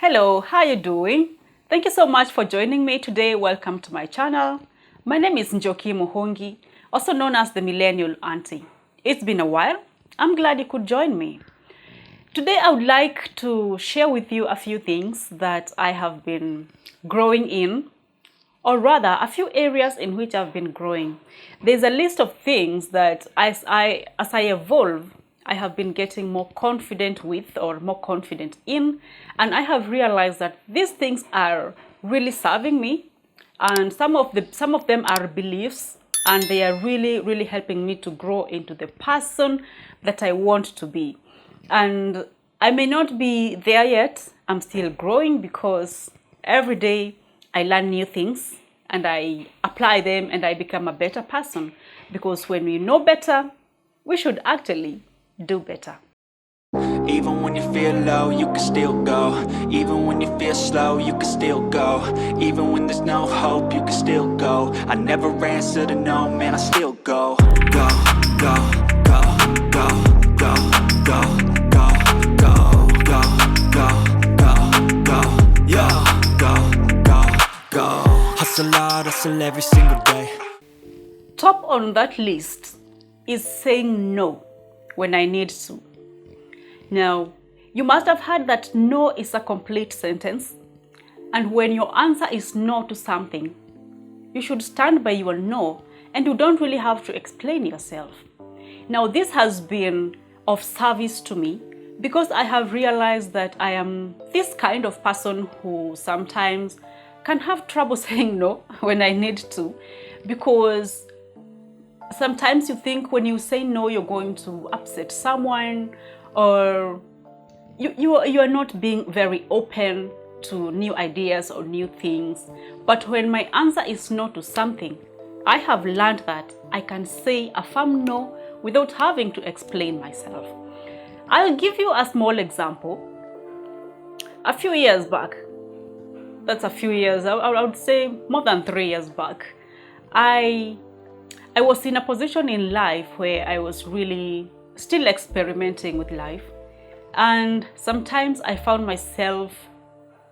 Hello, how are you doing? Thank you so much for joining me today. Welcome to my channel. My name is Njoki Muhongi, also known as the Millennial Auntie. It's been a while. I'm glad you could join me. Today I would like to share with you a few things that I have been growing in, or rather a few areas in which I've been growing. There's a list of things that as I evolve, I have been getting more confident with or more confident in, and I have realized that these things are really serving me, and some of them are beliefs, and they are really helping me to grow into the person that I want to be. And I may not be there yet. I'm still growing because every day I learn new things and I apply them and I become a better person, because when we know better, we should actually do better. Even when you feel low, you can still go. Even when you feel slow, you can still go. Even when there's no hope, you can still go. I never answer to no, man, I still go. Go, go, go, go, go, go, go, go, go, go, go, go, yeah, go. Hustle hard, hustle every single day. Top on that list is saying no when I need to. Now, you must have heard that no is a complete sentence, and when your answer is no to something, you should stand by your no, and you don't really have to explain yourself. Now, this has been of service to me because I have realized that I am this kind of person who sometimes can have trouble saying no when I need to, because sometimes you think when you say no, you're going to upset someone, or you are not being very open to new ideas or new things. But when my answer is no to something, I have learned that I can say a firm no without having to explain myself. I'll give you a small example. A few years back, that's a few years, I would say more than 3 years back, I was in a position in life where I was really still experimenting with life, and sometimes I found myself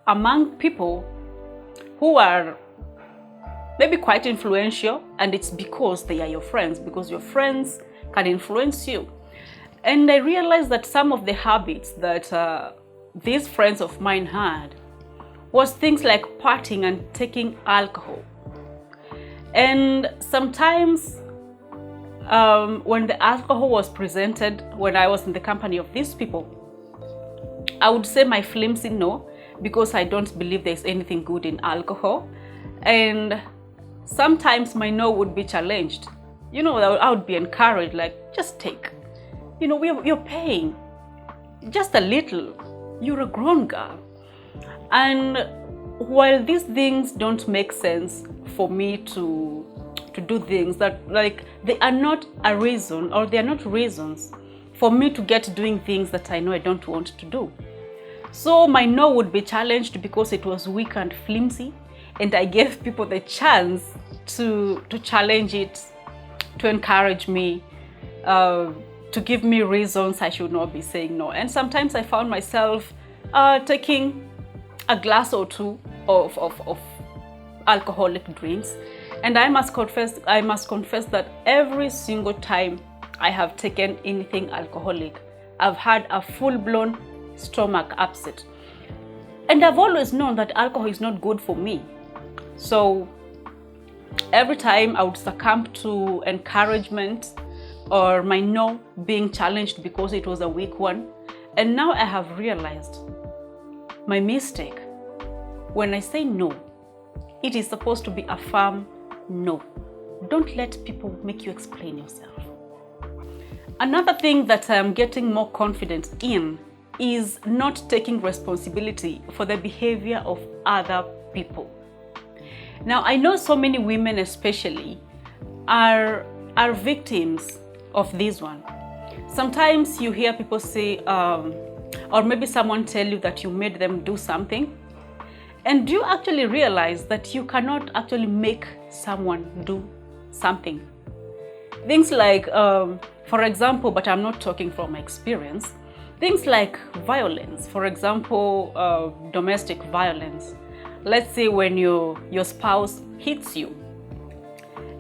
among people who are maybe quite influential, and it's because they are your friends, because your friends can influence you. And I realized that some of the habits that these friends of mine had was things like partying and taking alcohol. And sometimes when the alcohol was presented, when I was in the company of these people, I would say my flimsy no, because I don't believe there's anything good in alcohol. And sometimes my no would be challenged. I would be encouraged, like, just take. You're paying just a little. You're a grown girl. And while these things don't make sense for me to do things that, like, they are not a reason, or they are not reasons for me to get doing things that I know I don't want to do. So my no would be challenged because it was weak and flimsy, and I gave people the chance to challenge it, to encourage me, to give me reasons I should not be saying no. And sometimes I found myself taking a glass or two of alcoholic drinks. And I must confess that every single time I have taken anything alcoholic, I've had a full-blown stomach upset. And I've always known that alcohol is not good for me. So every time I would succumb to encouragement or my no being challenged because it was a weak one. And now I have realized my mistake. When I say no, it is supposed to be a firm no. Don't let people make you explain yourself. Another thing that I'm getting more confident in is not taking responsibility for the behavior of other people. Now, I know so many women especially are victims of this one. Sometimes you hear people say, or maybe someone tell you that you made them do something, and do you actually realize that you cannot actually make someone do something? Things like, for example, but I'm not talking from my experience, Things like violence, for example, domestic violence. Let's say when your spouse hits you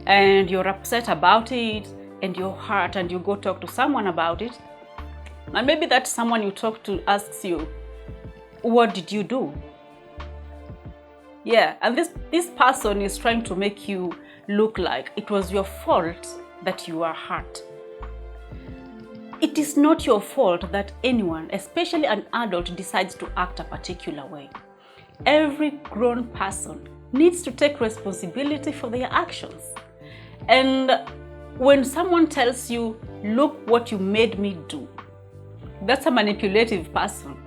and you're upset about it and you're hurt and you go talk to someone about it, and maybe that someone you talk to asks you, what did you do? Yeah, and this person is trying to make you look like it was your fault that you are hurt. It is not your fault that anyone, especially an adult, decides to act a particular way. Every grown person needs to take responsibility for their actions. And when someone tells you, look what you made me do, that's a manipulative person.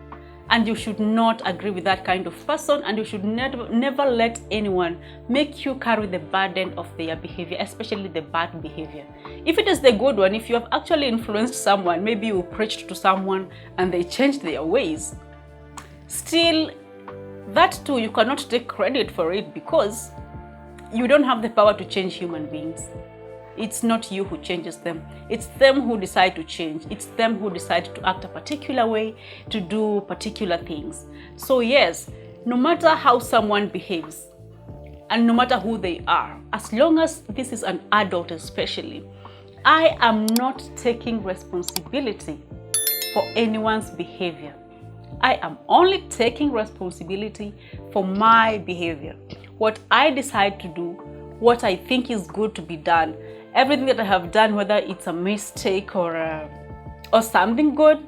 And you should not agree with that kind of person, and you should never let anyone make you carry the burden of their behavior, especially the bad behavior. If it is the good one, if you have actually influenced someone, maybe you preached to someone and they changed their ways, still, that too, you cannot take credit for it because you don't have the power to change human beings. It's not you who changes them. It's them who decide to change. It's them who decide to act a particular way, to do particular things. So yes, no matter how someone behaves, and no matter who they are, as long as this is an adult especially, I am not taking responsibility for anyone's behavior. I am only taking responsibility for my behavior. What I decide to do, what I think is good to be done, everything that I have done, whether it's a mistake or something good,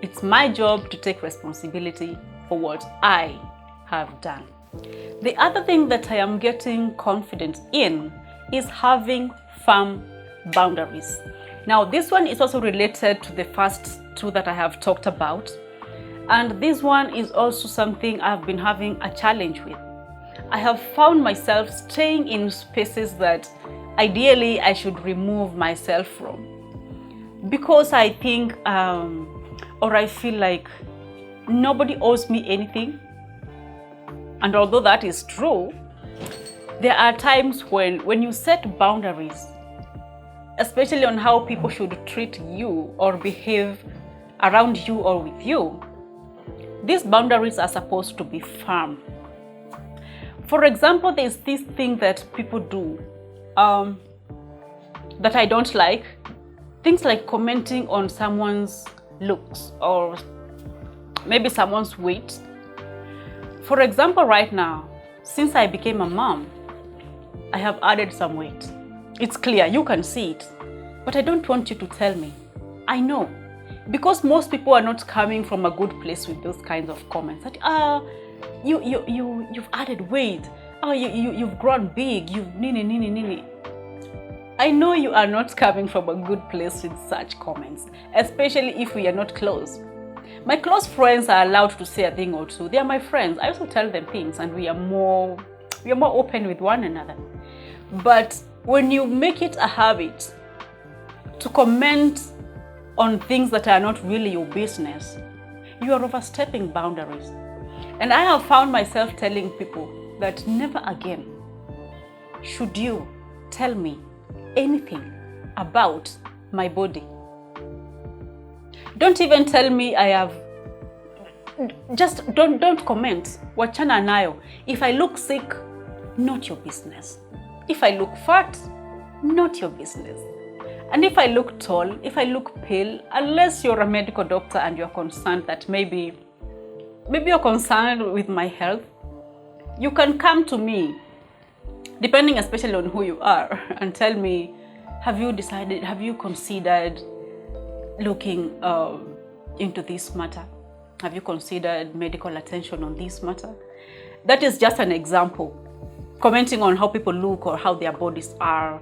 it's my job to take responsibility for what I have done. The other thing that I am getting confident in is having firm boundaries. Now, this one is also related to the first two that I have talked about. And this one is also something I've been having a challenge with. I have found myself staying in spaces that ideally I should remove myself from, because I think or I feel like nobody owes me anything. And although that is true, there are times when you set boundaries, especially on how people should treat you or behave around you or with you, these boundaries are supposed to be firm. For example, there's this thing that people do that I don't like. Things like commenting on someone's looks or maybe someone's weight. For example, right now, since I became a mom, I have added some weight. It's clear, you can see it, but I don't want you to tell me. I know, because most people are not coming from a good place with those kinds of comments. That you've added weight. Oh, you've grown big. You've nini. I know you are not coming from a good place with such comments, especially if we are not close. My close friends are allowed to say a thing or two. They are my friends. I also tell them things, and we are more open with one another. But when you make it a habit to comment on things that are not really your business, you are overstepping boundaries. And I have found myself telling people that never again should you tell me anything about my body. Don't even tell me I have, just don't comment. Wachana nayo. If I look sick, not your business. If I look fat, not your business. And if I look tall, if I look pale, unless you're a medical doctor and you're concerned that maybe you're concerned with my health, you can come to me, depending especially on who you are, and tell me, have you considered looking into this matter? Have you considered medical attention on this matter? That is just an example, commenting on how people look or how their bodies are.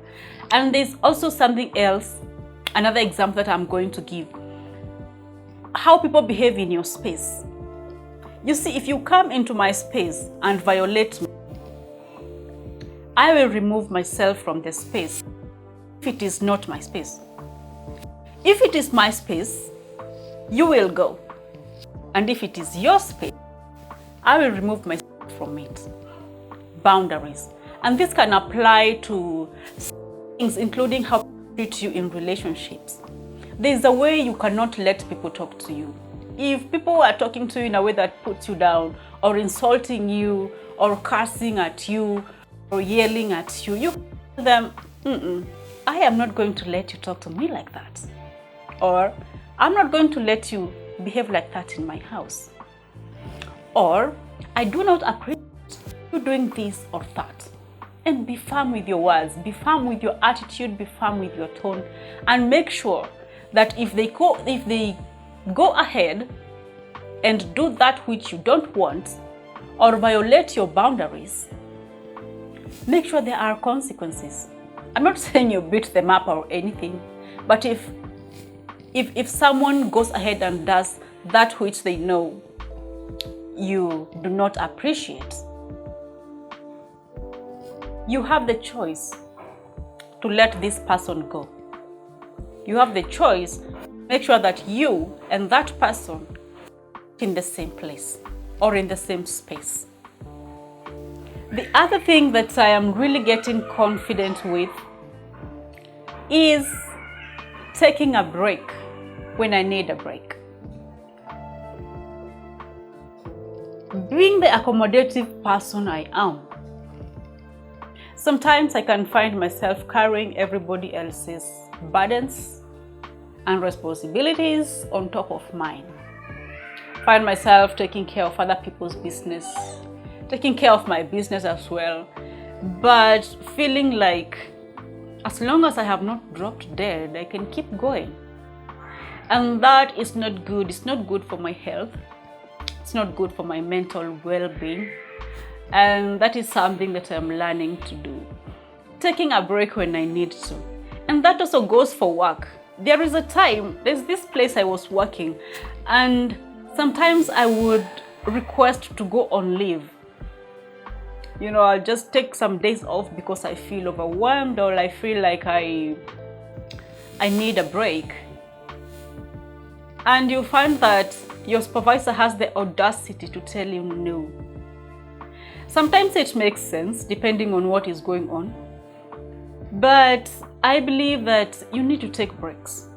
And there's also something else, another example that I'm going to give. How people behave in your space. You see, if you come into my space and violate me, I will remove myself from the space if it is not my space. If it is my space, you will go. And if it is your space, I will remove myself from it. Boundaries. And this can apply to things, including how people treat you in relationships. There is a way you cannot let people talk to you. if people are talking to you in a way that puts you down, or insulting you, or cursing at you, or yelling at you, you tell them, I am not going to let you talk to me like that. Or, I'm not going to let you behave like that in my house. Or, I do not appreciate you doing this or that. And be firm with your words, be firm with your attitude, be firm with your tone, and make sure that if they go ahead and do that which you don't want or violate your boundaries, make sure there are consequences. I'm not saying you beat them up or anything, but if someone goes ahead and does that which they know you do not appreciate, you have the choice to let this person go. You have the choice to make sure that you and that person are in the same place or in the same space. The other thing that I am really getting confident with is taking a break when I need a break. Being the accommodative person I am, sometimes I can find myself carrying everybody else's burdens and responsibilities on top of mine. Find myself taking care of other people's business, taking care of my business as well, but feeling like as long as I have not dropped dead, I can keep going. And that is not good. It's not good for my health. It's not good for my mental well-being. And that is something that I'm learning to do. Taking a break when I need to. And that also goes for work. There's this place I was working, and sometimes I would request to go on leave. I'll just take some days off because I feel overwhelmed or I feel like I need a break. And you find that your supervisor has the audacity to tell you no. Sometimes it makes sense depending on what is going on. But I believe that you need to take breaks.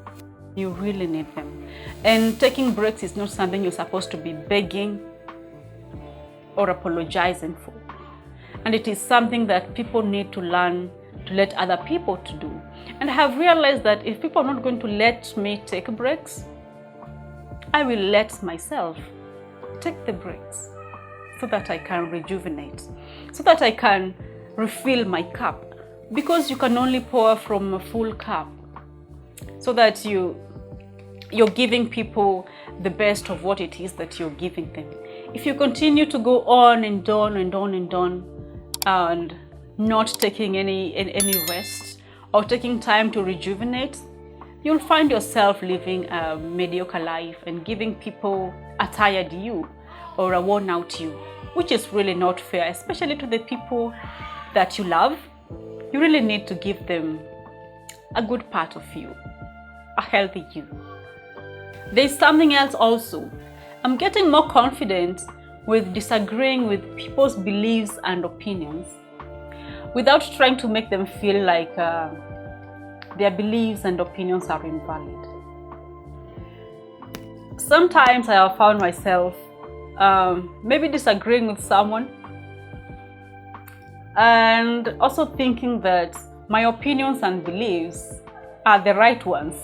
You really need them. And taking breaks is not something you're supposed to be begging or apologizing for. And it is something that people need to learn to let other people to do. And I have realized that if people are not going to let me take breaks, I will let myself take the breaks so that I can rejuvenate, so that I can refill my cup. Because you can only pour from a full cup, so that you're giving people the best of what it is that you're giving them. If you continue to go on and on and on and on, and not taking any rest or taking time to rejuvenate, you'll find yourself living a mediocre life and giving people a tired you or a worn out you, which is really not fair, especially to the people that you love. You really need to give them a good part of you, a healthy you. There's something else also. I'm getting more confident with disagreeing with people's beliefs and opinions without trying to make them feel like their beliefs and opinions are invalid. Sometimes I have found myself maybe disagreeing with someone and also thinking that my opinions and beliefs are the right ones.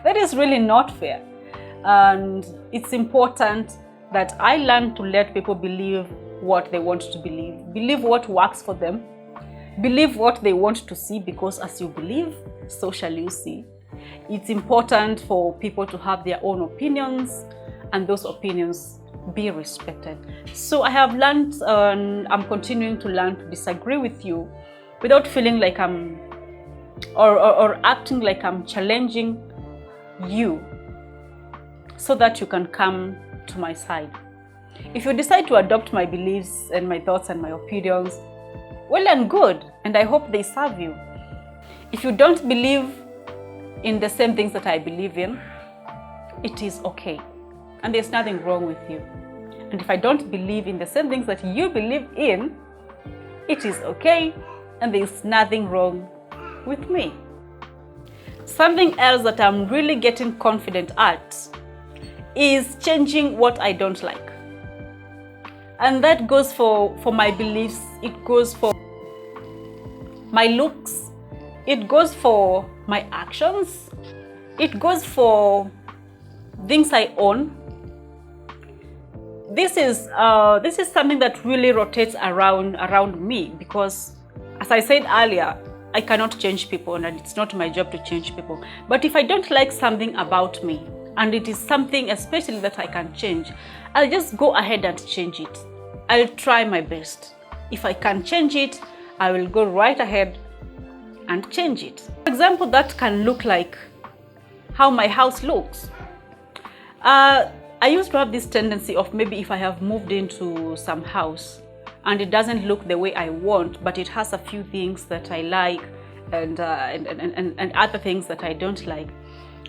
That is really not fair. And it's important that I learn to let people believe what they want to believe what works for them, believe what they want to see, because as you believe, so shall you see. It's important for people to have their own opinions and those opinions be respected. So I have learned, I'm continuing to learn to disagree with you without feeling like I'm or acting like I'm challenging you, so that you can come to my side. If you decide to adopt my beliefs and my thoughts and my opinions, well and good, and I hope they serve you. If you don't believe in the same things that I believe in, it is okay, and there's nothing wrong with you. And if I don't believe in the same things that you believe in, it is okay, and there's nothing wrong with me. Something else that I'm really getting confident at is changing what I don't like. And that goes for my beliefs, it goes for my looks, it goes for my actions, it goes for things I own. This is something that really rotates around me, because as I said earlier, I cannot change people and it's not my job to change people. But if I don't like something about me and it is something especially that I can change, I'll just go ahead and change it. I'll try my best. If I can change it, I will go right ahead and change it. For example, that can look like how my house looks. I used to have this tendency of, maybe if I have moved into some house and it doesn't look the way I want, but it has a few things that I like and other things that I don't like,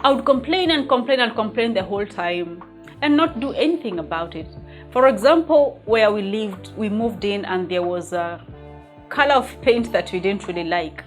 I would complain and complain and complain the whole time and not do anything about it. For example, where we lived, we moved in and there was a color of paint that we didn't really like.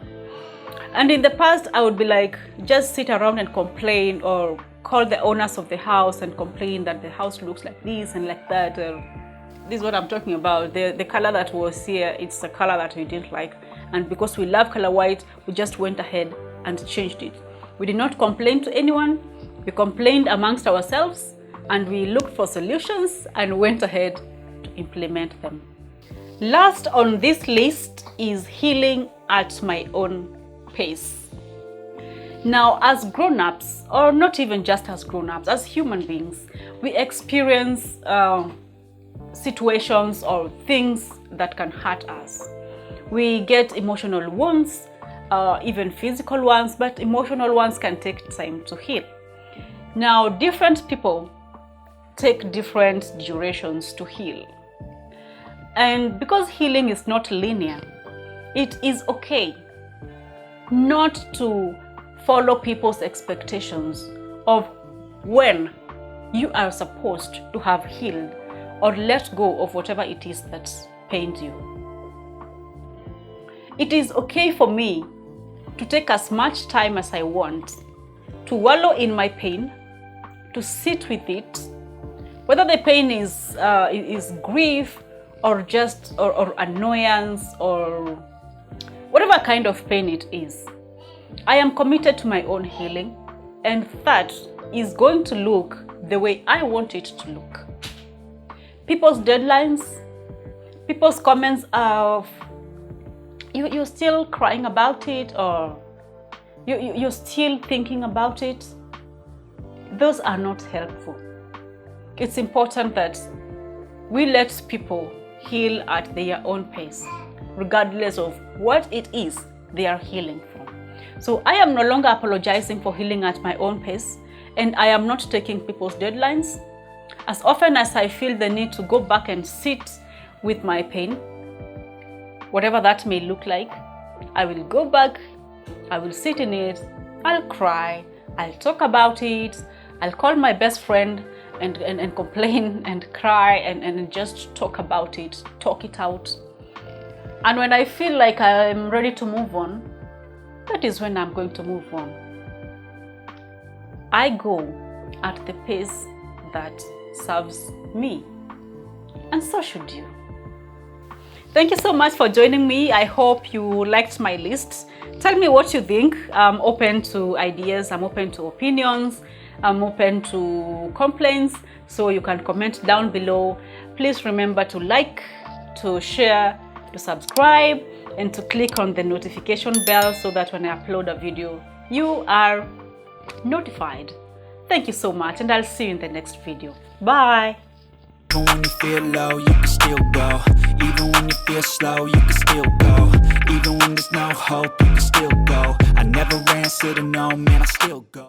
And in the past, I would be like, just sit around and complain, or call the owners of the house and complain that the house looks like this and like that. This is what I'm talking about. The color that was here, it's a color that we didn't like. And because we love color white, we just went ahead and changed it. We did not complain to anyone. We complained amongst ourselves and we looked for solutions and went ahead to implement them. Last on this list is healing at my own pace. Now, as grown-ups, or not even just as grown-ups, as human beings, we experience situations or things that can hurt us. We get emotional wounds, even physical ones, but emotional ones can take time to heal. Now, different people take different durations to heal. And because healing is not linear, it is okay not to follow people's expectations of when you are supposed to have healed or let go of whatever it is that pained you. It is okay for me to take as much time as I want to wallow in my pain, to sit with it, whether the pain is grief or just or annoyance or whatever kind of pain it is. I am committed to my own healing, and that is going to look the way I want it to look. People's deadlines, people's comments of you're still crying about it, or you're still thinking about it, those are not helpful. It's important that we let people heal at their own pace, regardless of what it is they are healing from. So I am no longer apologizing for healing at my own pace, and I am not taking people's deadlines. As often as I feel the need to go back and sit with my pain, whatever that may look like, I will go back, I will sit in it, I'll cry, I'll talk about it, I'll call my best friend and complain and cry and just talk about it, talk it out. And when I feel like I'm ready to move on, that is when I'm going to move on. I go at the pace that serves me, and so should you. Thank you so much for joining me. I hope you liked my list. Tell me what you think. I'm open to ideas, I'm open to opinions, I'm open to complaints, so you can comment down below. Please remember to like, to share, to subscribe, and to click on the notification bell so that when I upload a video, you are notified. Thank you so much, and I'll see you in the next video. Bye. Even when you feel low, you can still go. Even when you feel slow, you can still go. Even when there's no hope, you can still go. I never answer to no, man, I still go.